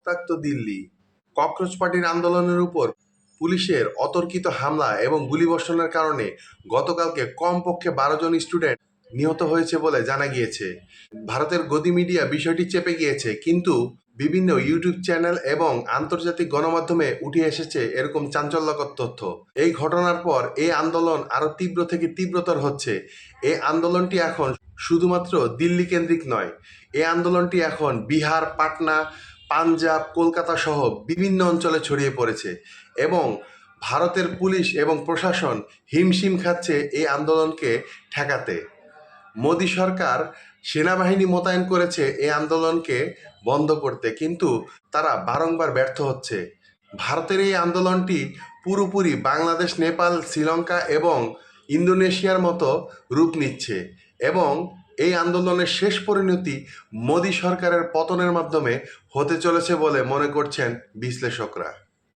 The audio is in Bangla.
উত্তক্ত দিল্লি। ককরোচ পার্টির আন্দোলনের উপর পুলিশের অতর্কিত হামলা এবং গুলিবর্ষণের কারণে গতকালকে কমপক্ষে 12 জন স্টুডেন্ট নিহত হয়েছে বলে জানা গিয়েছে। ভারতের গদি মিডিয়া বিষয়টি চেপে গিয়েছে, কিন্তু বিভিন্ন ইউটিউব চ্যানেল এবং আন্তর্জাতিক গণমাধ্যমে উঠে এসেছে এরকম চাঞ্চল্যকর তথ্য। এই ঘটনার পর এই আন্দোলন আরো তীব্র থেকে তীব্রতর হচ্ছে। এই আন্দোলনটি এখন শুধুমাত্র দিল্লি কেন্দ্রিক নয়, এই আন্দোলনটি এখন বিহার, পাটনা, পাঞ্জাব, কলকাতা সহ বিভিন্ন অঞ্চলে ছড়িয়ে পড়েছে এবং ভারতের পুলিশ এবং প্রশাসন হিমশিম খাচ্ছে এই আন্দোলনকে ঠেকাতে। মোদী সরকার সেনাবাহিনী মোতায়েন করেছে এই আন্দোলনকে বন্ধ করতে, কিন্তু তারা বারংবার ব্যর্থ হচ্ছে। ভারতের এই আন্দোলনটি পুরোপুরি বাংলাদেশ, নেপাল, শ্রীলঙ্কা এবং ইন্দোনেশিয়ার মতো রূপ নিচ্ছে এবং এই আন্দোলনের শেষ পরিণতি মোদী সরকারের পতনের মাধ্যমে হতে চলেছে বলে মনে করছেন বিশ্লেষকরা।